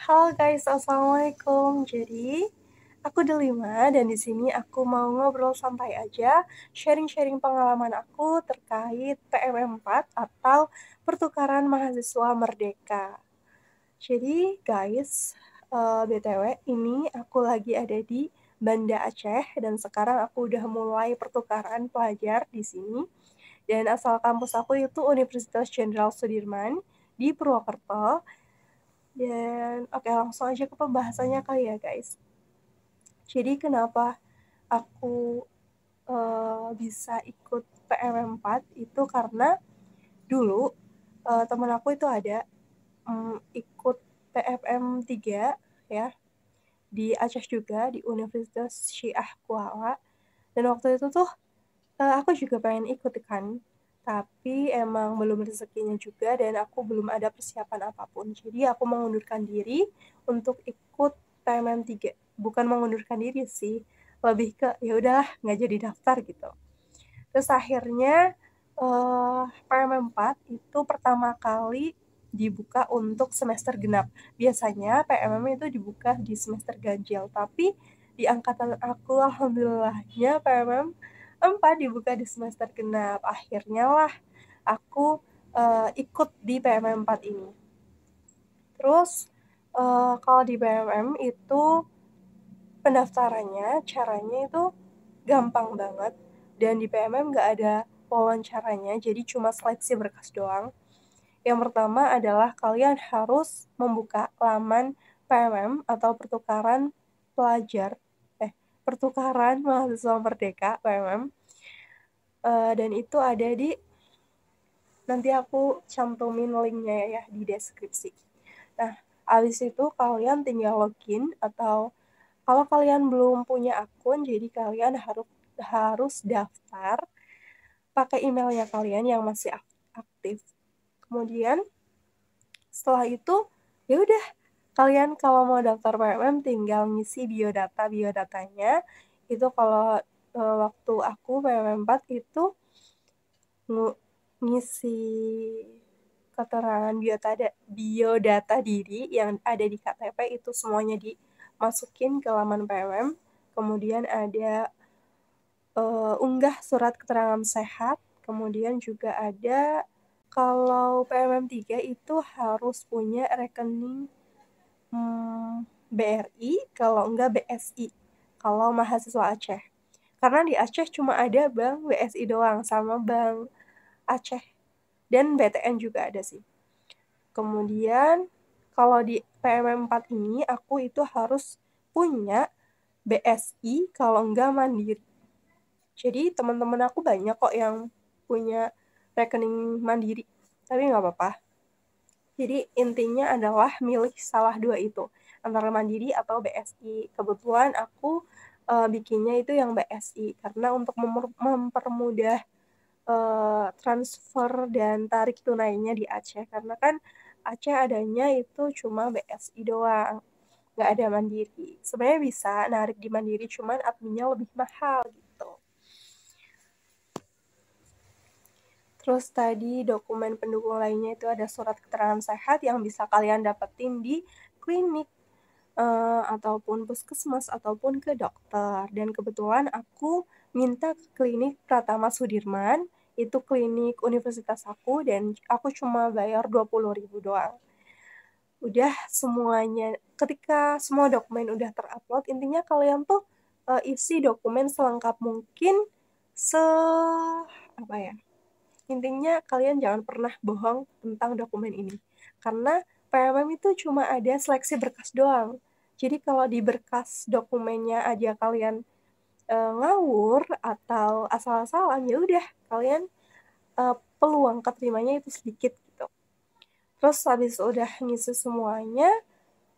Halo guys, assalamualaikum. Jadi aku Delima dan di sini aku mau ngobrol santai aja, sharing-sharing pengalaman aku terkait PMM4 atau Pertukaran Mahasiswa Merdeka. Jadi guys, BTW ini aku lagi ada di Banda Aceh dan sekarang aku udah mulai pertukaran pelajar di sini. Dan asal kampus aku itu Universitas Jenderal Sudirman di Purwokerto. Dan oke, langsung aja ke pembahasannya kali ya guys. Jadi kenapa aku bisa ikut PMM4 itu karena dulu temen aku itu ada ikut PFM 3 ya di Aceh juga di Universitas Syiah Kuala. Dan waktu itu tuh aku juga pengen ikut kan, tapi emang belum rezekinya juga dan aku belum ada persiapan apapun. Jadi aku mengundurkan diri untuk ikut PMM 3. Bukan mengundurkan diri sih, lebih ke ya udahlah nggak jadi daftar gitu. Terus akhirnya PMM 4 itu pertama kali dibuka untuk semester genap. Biasanya PMM itu dibuka di semester ganjil, tapi di angkatan aku alhamdulillahnya PMM 4 dibuka di semester genap. Akhirnya lah aku ikut di PMM 4 ini. Terus kalau di PMM itu pendaftarannya caranya itu gampang banget dan di PMM nggak ada wawancaranya, jadi cuma seleksi berkas doang. Yang pertama adalah kalian harus membuka laman PMM atau pelajar pertukaran mahasiswa merdeka PMM. Dan itu ada di, nanti aku cantumin linknya ya di deskripsi. Nah, habis itu kalian tinggal login, atau kalau kalian belum punya akun, jadi kalian harus daftar pakai emailnya kalian yang masih aktif. Kemudian setelah itu ya udah, kalian kalau mau daftar PMM tinggal ngisi biodatanya. Itu kalau waktu aku PMM 4 itu ngisi keterangan biodata diri yang ada di KTP itu semuanya dimasukin ke laman PMM. Kemudian ada unggah surat keterangan sehat. Kemudian juga ada, kalau PMM 3 itu harus punya rekening BRI, kalau enggak BSI, kalau mahasiswa Aceh. Karena di Aceh cuma ada Bank BSI doang, sama Bank Aceh. Dan BTN juga ada sih. Kemudian, kalau di PMM 4 ini, aku itu harus punya BSI, kalau enggak Mandiri. Jadi teman-teman aku banyak kok yang punya rekening Mandiri, tapi nggak apa-apa. Jadi intinya adalah milih salah dua itu, antara Mandiri atau BSI. Kebetulan aku bikinnya itu yang BSI, karena untuk mempermudah transfer dan tarik tunainya di Aceh. Karena kan Aceh adanya itu cuma BSI doang, nggak ada Mandiri. Sebenarnya bisa narik di Mandiri, cuman adminnya lebih mahal gitu. Terus tadi dokumen pendukung lainnya itu ada surat keterangan sehat yang bisa kalian dapetin di klinik ataupun puskesmas ataupun ke dokter. Dan kebetulan aku minta ke klinik Pratama Sudirman, itu klinik universitas aku, dan aku cuma bayar 20.000 doang. Udah semuanya, ketika semua dokumen udah terupload, intinya kalian tuh isi dokumen selengkap mungkin, apa ya, intinya kalian jangan pernah bohong tentang dokumen ini. Karena PMM itu cuma ada seleksi berkas doang. Jadi kalau di berkas dokumennya aja kalian ngawur atau asal-asalan, ya udah kalian peluang keterimanya itu sedikit gitu. Terus habis udah ngisi semuanya,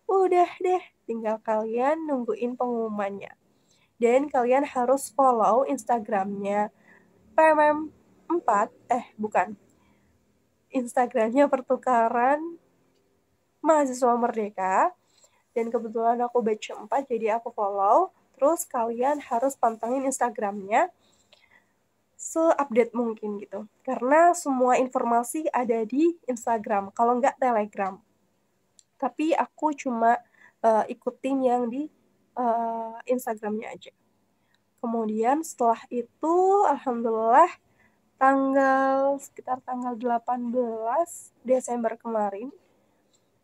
udah deh tinggal kalian nungguin pengumumannya. Dan kalian harus follow Instagramnya PMM 4, bukan, Instagramnya Pertukaran Mahasiswa Merdeka. Dan kebetulan aku batch 4, jadi aku follow. Terus kalian harus pantengin Instagramnya se-update mungkin gitu. Karena semua informasi ada di Instagram, kalau nggak Telegram. tapi aku cuma ikutin yang di Instagramnya aja. Kemudian setelah itu, alhamdulillah, sekitar tanggal 18 Desember kemarin,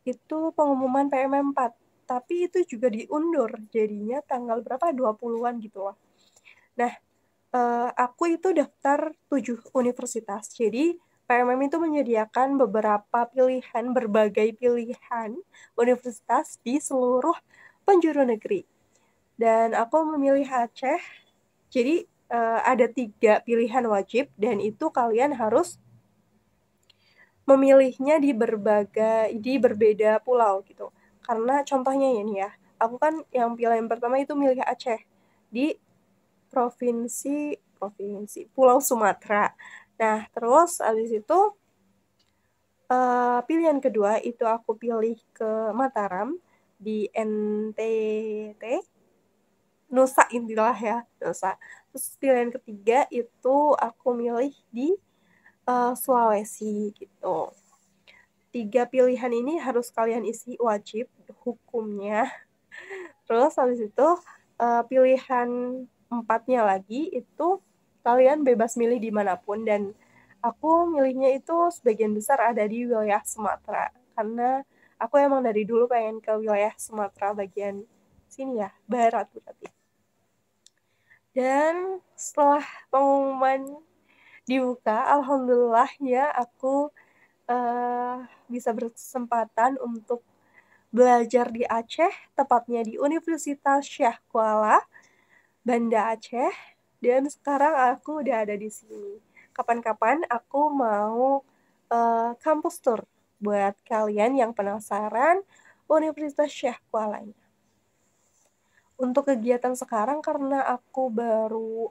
itu pengumuman PMM4. Tapi itu juga diundur, jadinya tanggal berapa? 20-an gitu loh. Nah, aku itu daftar 7 universitas. Jadi, PMM itu menyediakan berbagai pilihan universitas di seluruh penjuru negeri. Dan aku memilih Aceh. Jadi, ada 3 pilihan wajib, dan itu kalian harus memilihnya di berbeda pulau gitu. Karena contohnya ini ya, aku kan yang pilihan pertama itu milih Aceh di provinsi Pulau Sumatera. Nah, terus abis itu pilihan kedua itu aku pilih ke Mataram di NTT, Nusa intilah ya, Nusa. Terus pilihan ketiga itu aku milih di Sulawesi gitu. 3 pilihan ini harus kalian isi wajib hukumnya. Terus habis itu pilihan 4-nya lagi itu kalian bebas milih dimanapun, dan aku milihnya itu sebagian besar ada di wilayah Sumatera karena aku emang dari dulu pengen ke wilayah Sumatera bagian sini ya, barat berarti. Dan setelah pengumuman dibuka, alhamdulillahnya aku bisa berkesempatan untuk belajar di Aceh, tepatnya di Universitas Syah Kuala, Banda Aceh, dan sekarang aku udah ada di sini. Kapan-kapan aku mau kampus tour buat kalian yang penasaran Universitas Syah Kuala ini. Untuk kegiatan sekarang, karena aku baru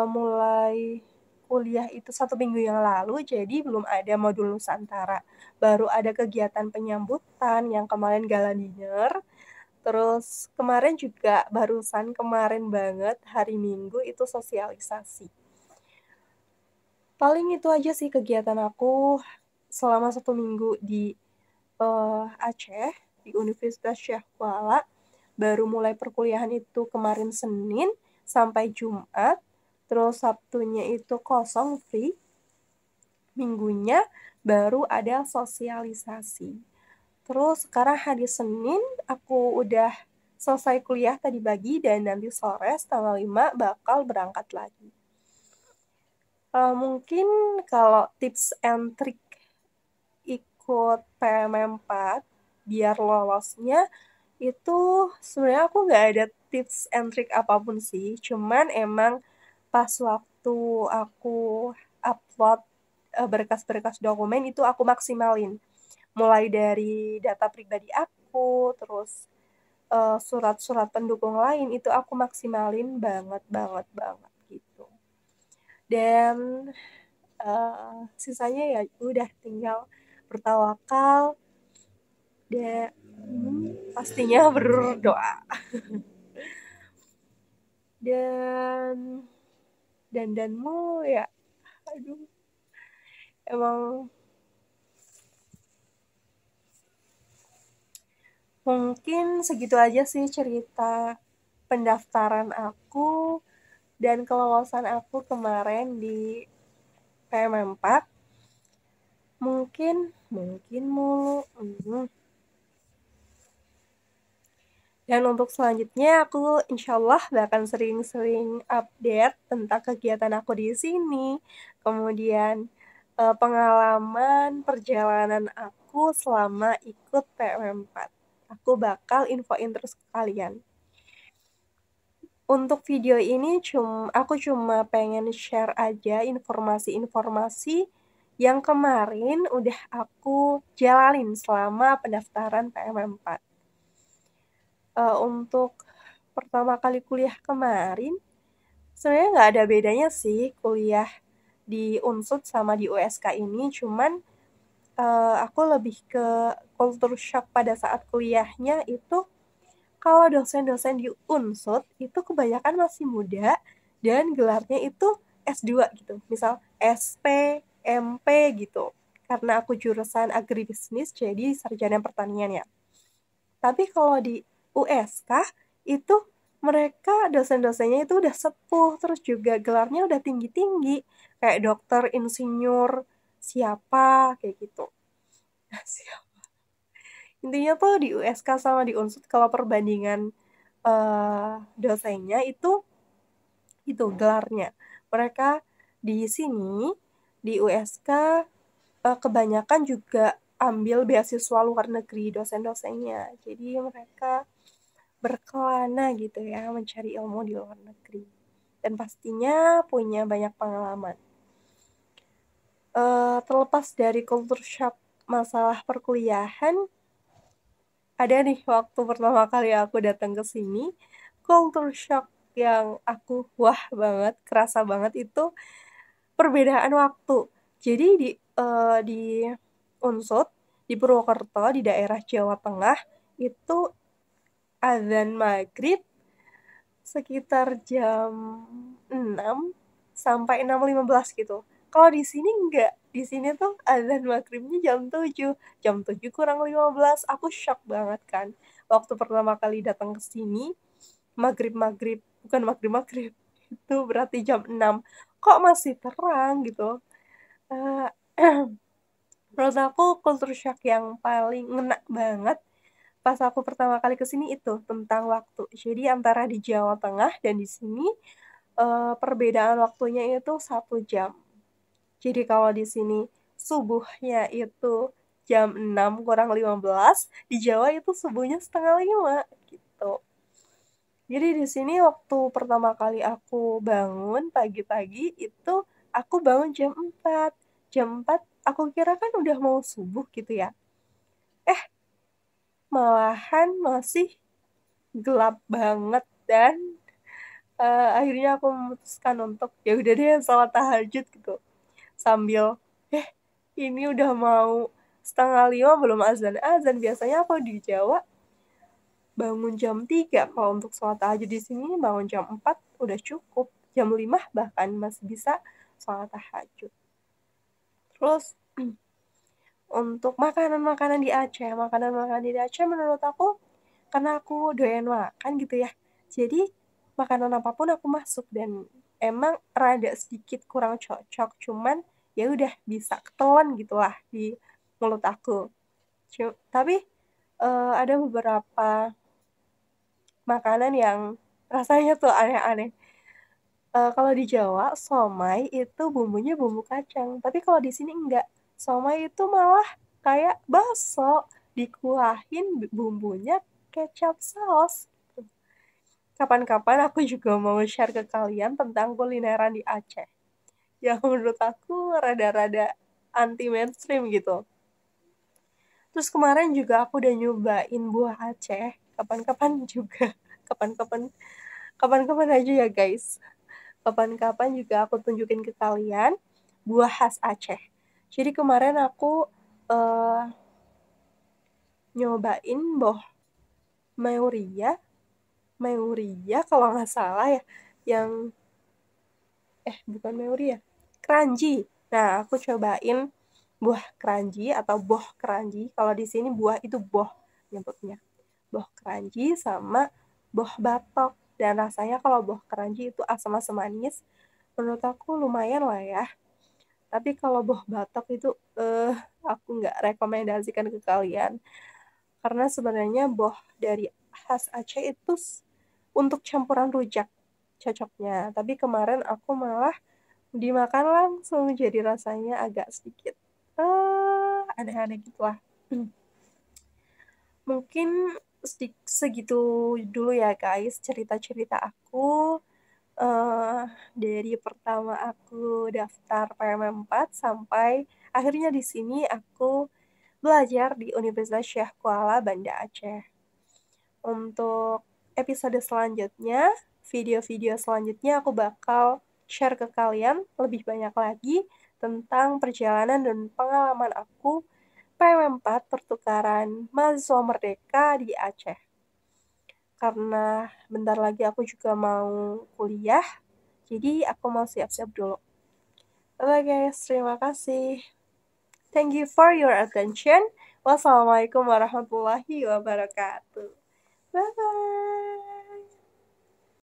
mulai kuliah itu 1 minggu yang lalu, jadi belum ada modul Nusantara. Baru ada kegiatan penyambutan yang kemarin gala dinner. Terus kemarin banget hari Minggu itu sosialisasi. Paling itu aja sih kegiatan aku selama 1 minggu di Aceh, di Universitas Syah Kuala. Baru mulai perkuliahan itu kemarin Senin sampai Jumat. Terus Sabtunya itu kosong, free. Minggunya baru ada sosialisasi. Terus sekarang hari Senin aku udah selesai kuliah tadi pagi, dan nanti sore tanggal 5 bakal berangkat lagi. Mungkin kalau tips and trick ikut PMM4 biar lolosnya itu sebenarnya aku nggak ada tips and trick apapun sih. Cuman emang pas waktu aku upload berkas-berkas dokumen itu aku maksimalin. Mulai dari data pribadi aku, terus surat-surat pendukung lain itu aku maksimalin banget banget banget gitu. Dan sisanya ya udah tinggal bertawakal dan pastinya berdoa. Dan dandanmu ya, aduh, emang mungkin segitu aja sih cerita pendaftaran aku dan kelolosan aku kemarin di PM4. Mungkin mulu. Dan untuk selanjutnya aku insya Allah akan sering-sering update tentang kegiatan aku di sini. Kemudian pengalaman perjalanan aku selama ikut PM4. Aku bakal infoin terus ke kalian. Untuk video ini aku cuma pengen share aja informasi-informasi yang kemarin udah aku jalanin selama pendaftaran PM4. Untuk pertama kali kuliah kemarin, sebenarnya nggak ada bedanya sih kuliah di Unsud sama di USK ini, cuman aku lebih ke culture shock pada saat kuliahnya itu. Kalau dosen-dosen di Unsud itu kebanyakan masih muda dan gelarnya itu S2 gitu. Misal SP, MP gitu. Karena aku jurusan agribisnis jadi sarjana pertanian ya. Tapi kalau di USK itu mereka dosen-dosennya itu udah sepuh, terus juga gelarnya udah tinggi-tinggi, kayak dokter, insinyur, siapa, kayak gitu. Intinya tuh di USK sama di Unsud kalau perbandingan dosennya itu gelarnya. Mereka di sini di USK kebanyakan juga ambil beasiswa luar negeri dosen-dosennya. Jadi mereka berkelana gitu ya mencari ilmu di luar negeri. Dan pastinya punya banyak pengalaman. Terlepas dari culture shock masalah perkuliahan, ada nih waktu pertama kali aku datang ke sini, culture shock yang aku wah banget, kerasa banget itu perbedaan waktu. Jadi di Unsud, di Purwokerto, di daerah Jawa Tengah, itu azan maghrib sekitar jam 6 sampai 6.15 gitu. Kalau di sini enggak. Di sini tuh azan maghribnya jam 7. Jam 7 kurang 15. Aku shock banget kan. Waktu pertama kali datang ke sini, maghrib-maghrib. Bukan maghrib-maghrib. Itu berarti jam 6. Kok masih terang gitu. Eh, Menurut aku culture shock yang paling ngena banget pas aku pertama kali ke sini itu tentang waktu. Jadi antara di Jawa Tengah dan di sini perbedaan waktunya itu 1 jam. Jadi kalau di sini subuhnya itu jam 6 kurang 15, di Jawa itu subuhnya setengah 5 gitu. Jadi di sini waktu pertama kali aku bangun pagi-pagi itu aku bangun jam 4. Jam 4 aku kira kan udah mau subuh gitu ya. Malahan masih gelap banget dan akhirnya aku memutuskan untuk ya udah deh sholat tahajud gitu sambil eh ini udah mau setengah 5 belum azan azan biasanya aku di Jawa bangun jam 3 kalau untuk sholat tahajud di sini bangun jam 4 udah cukup jam 5 bahkan masih bisa sholat tahajud terus untuk makanan-makanan di Aceh makanan-makanan di Aceh menurut aku karena aku doyan makan gitu ya jadi makanan apapun aku masuk dan emang rada sedikit kurang cocok cuman ya udah bisa ketelan gitulah di mulut aku tapi ada beberapa makanan yang rasanya tuh aneh-aneh. Kalau di Jawa somai itu bumbunya bumbu kacang tapi kalau di sini enggak somai itu malah kayak bakso dikuahin bumbunya kecap saus. Kapan-kapan aku juga mau share ke kalian tentang kulineran di Aceh. Yang menurut aku rada-rada anti mainstream gitu. Terus kemarin juga aku udah nyobain buah Aceh. Kapan-kapan juga. Kapan-kapan. Kapan-kapan aja ya guys. Kapan-kapan juga aku tunjukin ke kalian buah khas Aceh. Jadi kemarin aku uh, nyobain boh Meuria. Meuria kalau nggak salah ya. Yang bukan Meuri ya keranji nah aku cobain buah keranji atau boh keranji kalau di sini buah itu boh nyebutnya boh keranji sama boh batok dan rasanya kalau boh keranji itu asam-asam manis menurut aku lumayan lah ya tapi kalau boh batok itu aku nggak rekomendasikan ke kalian karena sebenarnya boh dari khas Aceh itu untuk campuran rujak cocoknya tapi kemarin aku malah dimakan langsung jadi rasanya agak sedikit aneh-aneh gitu lah mungkin segitu dulu ya guys cerita-cerita aku dari pertama aku daftar PMM4 sampai akhirnya di sini aku belajar di Universitas Syekh Kuala Banda Aceh untuk episode selanjutnya, video-video selanjutnya aku bakal share ke kalian lebih banyak lagi tentang perjalanan dan pengalaman aku PM4 pertukaran mahasiswa merdeka di Aceh. Karena bentar lagi aku juga mau kuliah, jadi aku mau siap-siap dulu. Oke guys, terima kasih. Thank you for your attention. Wassalamualaikum warahmatullahi wabarakatuh. Bye bye.